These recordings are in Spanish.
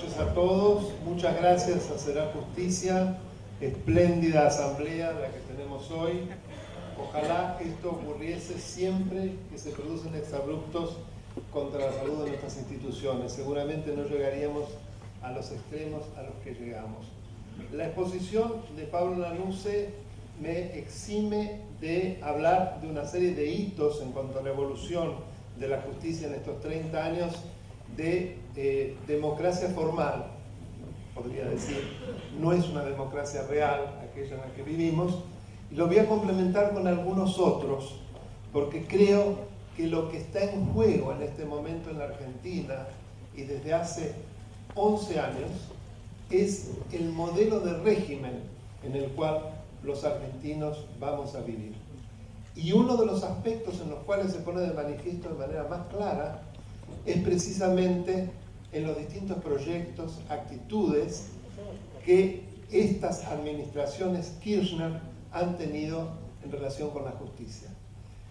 noches a todos. Muchas gracias a Será Justicia. Espléndida asamblea la que tenemos hoy. Ojalá esto ocurriese siempre que se producen exabruptos contra la salud de nuestras instituciones. Seguramente no llegaríamos a los extremos a los que llegamos. La exposición de Pablo Lanuse me exime de hablar de una serie de hitos en cuanto a la evolución de la justicia en estos 30 años de democracia formal, podría decir. No es una democracia real aquella en la que vivimos, y lo voy a complementar con algunos otros, porque creo que lo que está en juego en este momento en la Argentina y desde hace 11 años es el modelo de régimen en el cual los argentinos vamos a vivir. Y uno de los aspectos en los cuales se pone de manifiesto de manera más clara es precisamente en los distintos proyectos, actitudes que estas administraciones Kirchner han tenido en relación con la justicia.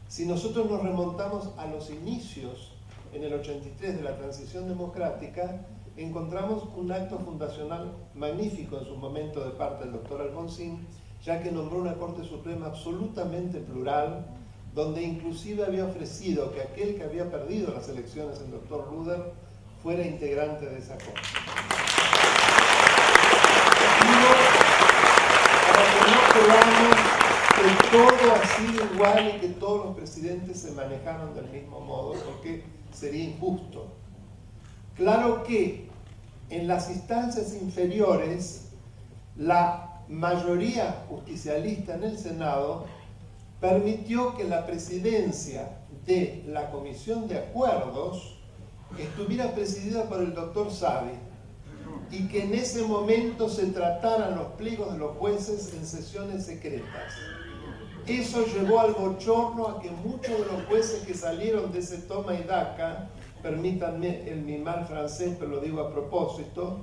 Si nosotros nos remontamos a los inicios, en el 83 de la transición democrática, encontramos un acto fundacional magnífico en su momento de parte del doctor Alfonsín, ya que nombró una Corte Suprema absolutamente plural, donde inclusive había ofrecido que aquel que había perdido las elecciones, el doctor Luder, fuera integrante de esa Corte. Para que no creamos que todo ha sido igual y que todos los presidentes se manejaron del mismo modo, porque sería injusto. Claro que en las instancias inferiores, la mayoría justicialista en el Senado permitió que la presidencia de la Comisión de Acuerdos estuviera presidida por el doctor Savi y que en ese momento se trataran los pliegos de los jueces en sesiones secretas. Eso llevó al bochorno a que muchos de los jueces que salieron de ese toma y daca, permítanme mi mal francés, pero lo digo a propósito,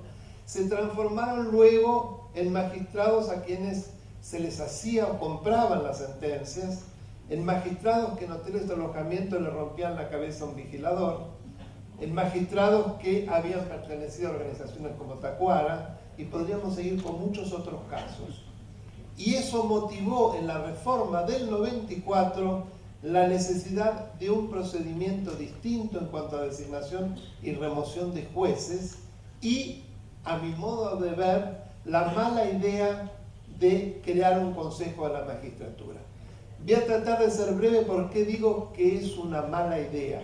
se transformaron luego en magistrados a quienes se les hacía o compraban las sentencias, en magistrados que en hoteles de alojamiento le rompían la cabeza a un vigilador, en magistrados que habían pertenecido a organizaciones como Tacuara, y podríamos seguir con muchos otros casos. Y eso motivó en la reforma del 94 la necesidad de un procedimiento distinto en cuanto a designación y remoción de jueces y, a mi modo de ver, la mala idea de crear un consejo de la magistratura. Voy a tratar de ser breve porque digo que es una mala idea.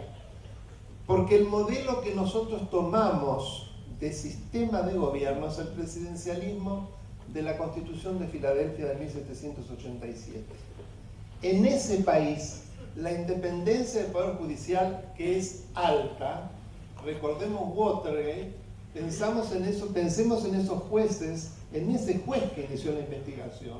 Porque el modelo que nosotros tomamos de sistema de gobierno es el presidencialismo de la Constitución de Filadelfia de 1787. En ese país, la independencia del Poder Judicial, que es alta, recordemos Watergate, pensemos en esos jueces, en ese juez que inició la investigación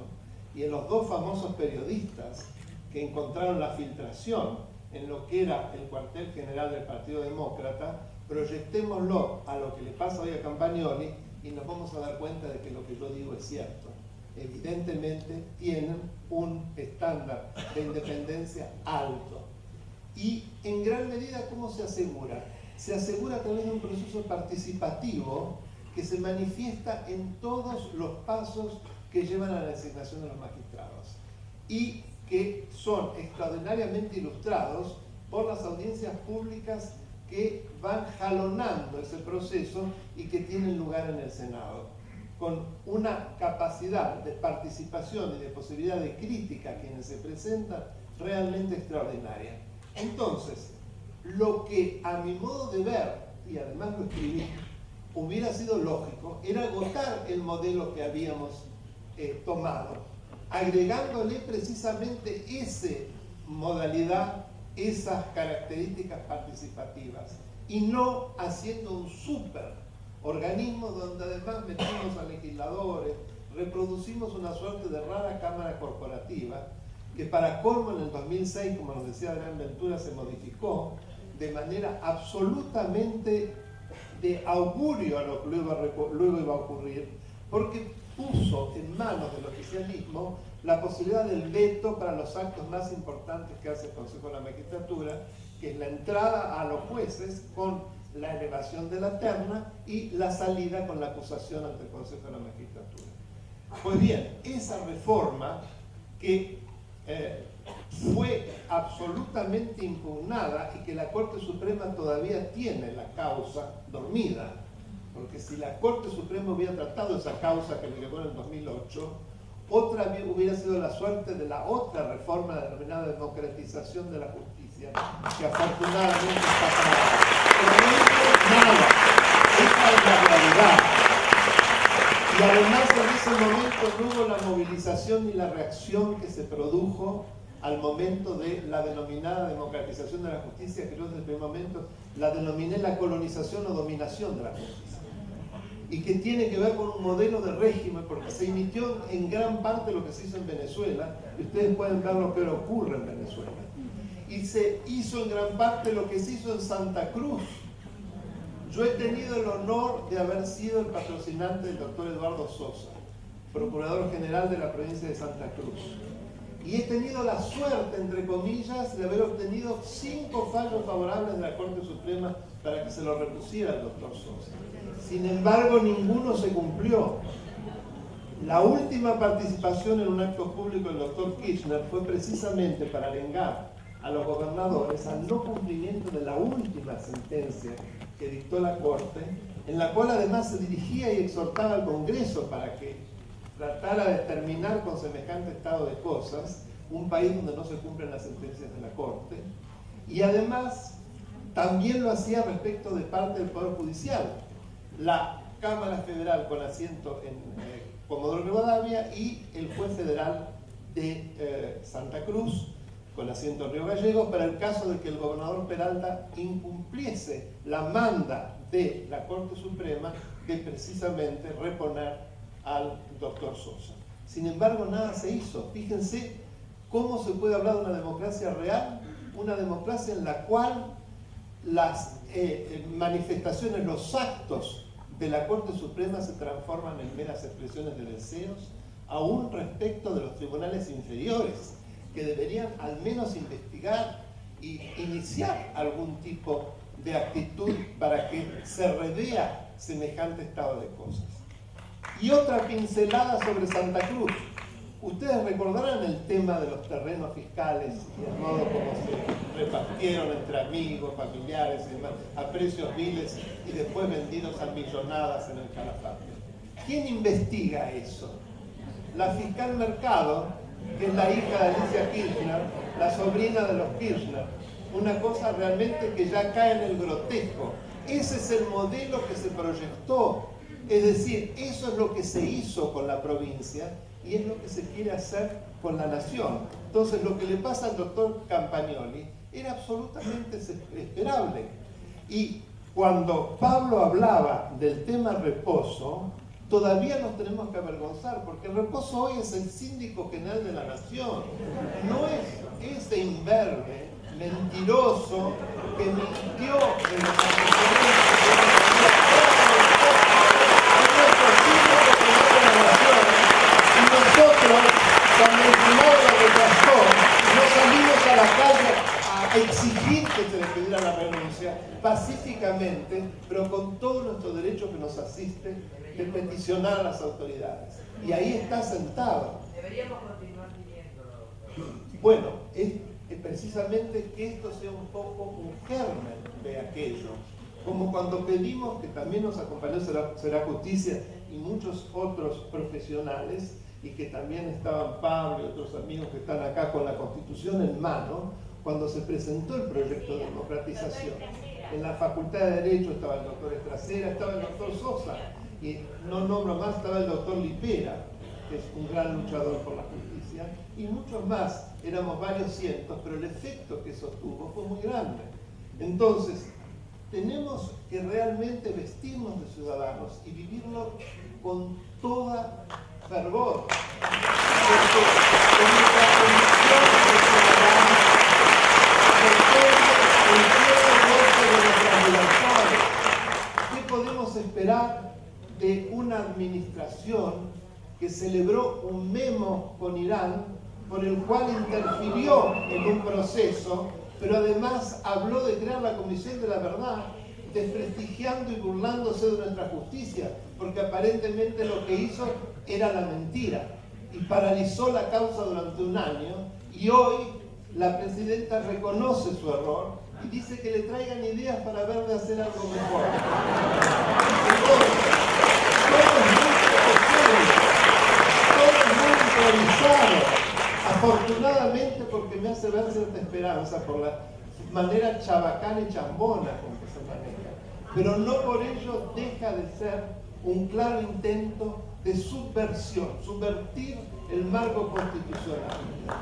y en los dos famosos periodistas que encontraron la filtración en lo que era el cuartel general del Partido Demócrata. Proyectémoslo a lo que le pasa hoy a Campagnoli y nos vamos a dar cuenta de que lo que yo digo es cierto. Evidentemente tienen un estándar de independencia alto. Y en gran medida, ¿cómo se asegura? Se asegura a través de un proceso participativo que se manifiesta en todos los pasos que llevan a la designación de los magistrados y que son extraordinariamente ilustrados por las audiencias públicas que van jalonando ese proceso y que tienen lugar en el Senado, con una capacidad de participación y de posibilidad de crítica a quienes se presentan realmente extraordinaria. Entonces, lo que a mi modo de ver, y además lo escribí, hubiera sido lógico, era agotar el modelo que habíamos tomado, agregándole precisamente esa modalidad, esas características participativas, y no haciendo un super organismo donde además metimos a legisladores, reproducimos una suerte de rara cámara corporativa, que para colmo en el 2006, como nos decía Adrián Ventura, se modificó de manera absolutamente de augurio a lo que luego iba a ocurrir, porque puso en manos del oficialismo la posibilidad del veto para los actos más importantes que hace el Consejo de la Magistratura, que es la entrada a los jueces con la elevación de la terna y la salida con la acusación ante el Consejo de la Magistratura. Pues bien, esa reforma que fue absolutamente impugnada y que la Corte Suprema todavía tiene la causa dormida, porque si la Corte Suprema hubiera tratado esa causa que le llegó en el 2008, otra hubiera sido la suerte de la otra reforma denominada democratización de la justicia, que afortunadamente está parada. Pero no hizo nada. Esa es la realidad. Y además en ese momento no hubo la movilización ni la reacción que se produjo al momento de la denominada democratización de la justicia, que yo desde el primer momento la denominé la colonización o dominación de la justicia. Y que tiene que ver con un modelo de régimen, porque se imitió en gran parte lo que se hizo en Venezuela, y ustedes pueden ver lo que ocurre en Venezuela. Y se hizo en gran parte lo que se hizo en Santa Cruz. Yo he tenido el honor de haber sido el patrocinante del doctor Eduardo Sosa, procurador general de la provincia de Santa Cruz. Y he tenido la suerte, entre comillas, de haber obtenido 5 fallos favorables de la Corte Suprema para que se lo repusiera el doctor Sosa. Sin embargo, ninguno se cumplió. La última participación en un acto público del doctor Kirchner fue precisamente para arengar a los gobernadores al no cumplimiento de la última sentencia que dictó la Corte, en la cual además se dirigía y exhortaba al Congreso para que tratara de terminar con semejante estado de cosas, un país donde no se cumplen las sentencias de la Corte, y además también lo hacía respecto de parte del Poder Judicial, la Cámara Federal con asiento en Comodoro Rivadavia y el juez federal de Santa Cruz con asiento en Río Gallegos, para el caso de que el gobernador Peralta incumpliese la manda de la Corte Suprema de precisamente reponer al doctor Sosa. Sin embargo, nada se hizo. Fíjense cómo se puede hablar de una democracia real, una democracia en la cual las manifestaciones, los actos de la Corte Suprema se transforman en meras expresiones de deseos, aún respecto de los tribunales inferiores, que deberían al menos investigar y iniciar algún tipo de actitud para que se revea semejante estado de cosas. Y otra pincelada sobre Santa Cruz. Ustedes recordarán el tema de los terrenos fiscales y el modo como se repartieron entre amigos, familiares y demás, a precios viles y después vendidos a millonadas en el Calafate. ¿Quién investiga eso? La fiscal Mercado, que es la hija de Alicia Kirchner, la sobrina de los Kirchner. Una cosa realmente que ya cae en el grotesco. Ese es el modelo que se proyectó. Es decir, eso es lo que se hizo con la provincia y es lo que se quiere hacer con la nación. Entonces, lo que le pasa al doctor Campagnoli era absolutamente esperable. Y cuando Pablo hablaba del tema reposo, todavía nos tenemos que avergonzar, porque el reposo hoy es el síndico general de la nación. No es ese imberbe mentiroso que mintió en los antecedentes. Y nosotros, cuando el Senado la rechazó, no salimos a la calle a exigir que se le pidiera la renuncia pacíficamente, pero con todo nuestro derecho que nos asiste de peticionar a las autoridades. Y ahí está sentado. Deberíamos continuar pidiéndolo. Bueno, es precisamente que esto sea un poco un germen de aquello. Como cuando pedimos que también nos acompañó Será Justicia y muchos otros profesionales, y que también estaban Pablo y otros amigos que están acá con la Constitución en mano, cuando se presentó el proyecto de democratización. En la Facultad de Derecho estaba el doctor Estracera, estaba el doctor Sosa, y no nombro más, estaba el doctor Lipera, que es un gran luchador por la justicia, y muchos más, éramos varios cientos, pero el efecto que eso tuvo fue muy grande. Entonces, tenemos que realmente vestirnos de ciudadanos y vivirlo con toda fervor. Porque en nuestra condición de ciudadanos depende el goce de nuestras libertades. ¿Qué podemos esperar de una administración que celebró un memo con Irán por el cual interfirió en un proceso, pero además habló de crear la Comisión de la Verdad, desprestigiando y burlándose de nuestra justicia, porque aparentemente lo que hizo era la mentira y paralizó la causa durante un año, y hoy la presidenta reconoce su error y dice que le traigan ideas para ver de hacer algo mejor. Todo es muy improvisado. Afortunadamente, porque me hace ver cierta esperanza por la manera chabacana y chambona con que se maneja. Pero no por ello deja de ser un claro intento de subversión, subvertir el marco constitucional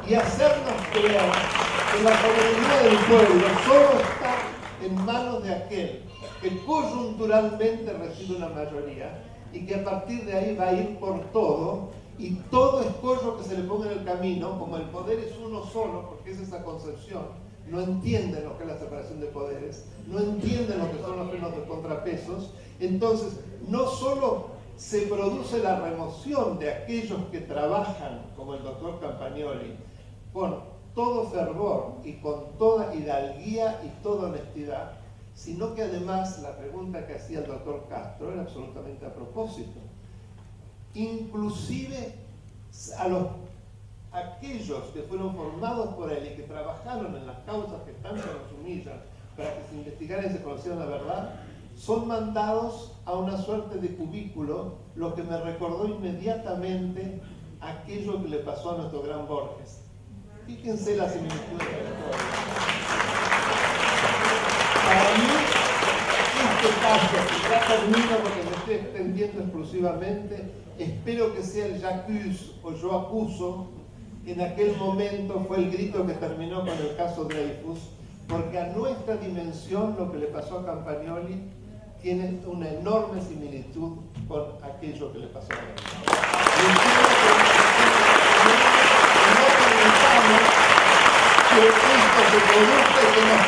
y hacernos creer que la soberanía del pueblo solo está en manos de aquel que coyunturalmente recibe una mayoría y que a partir de ahí va a ir por todo, y todo escollo que se le ponga en el camino, como el poder es uno solo, porque es esa concepción, no entienden lo que es la separación de poderes, no entienden lo que son los frenos de contrapesos. Entonces, no solo se produce la remoción de aquellos que trabajan, como el doctor Campagnoli, con todo fervor y con toda hidalguía y toda honestidad, sino que además la pregunta que hacía el doctor Castro era absolutamente a propósito. Inclusive aquellos que fueron formados por él y que trabajaron en las causas que tanto nos humillan para que se investigara y se conociera la verdad, son mandados a una suerte de cubículo, lo que me recordó inmediatamente aquello que le pasó a nuestro gran Borges. Fíjense la similitud de la historia. Para mí, este caso, que ya termino porque me estoy extendiendo exclusivamente, espero que sea el j'accuse o yo acuso, que en aquel momento fue el grito que terminó con el caso Dreyfus, porque a nuestra dimensión lo que le pasó a Campagnoli tiene una enorme similitud con aquello que le pasó a Dreyfus. No permitamos que esto se produzca y que nos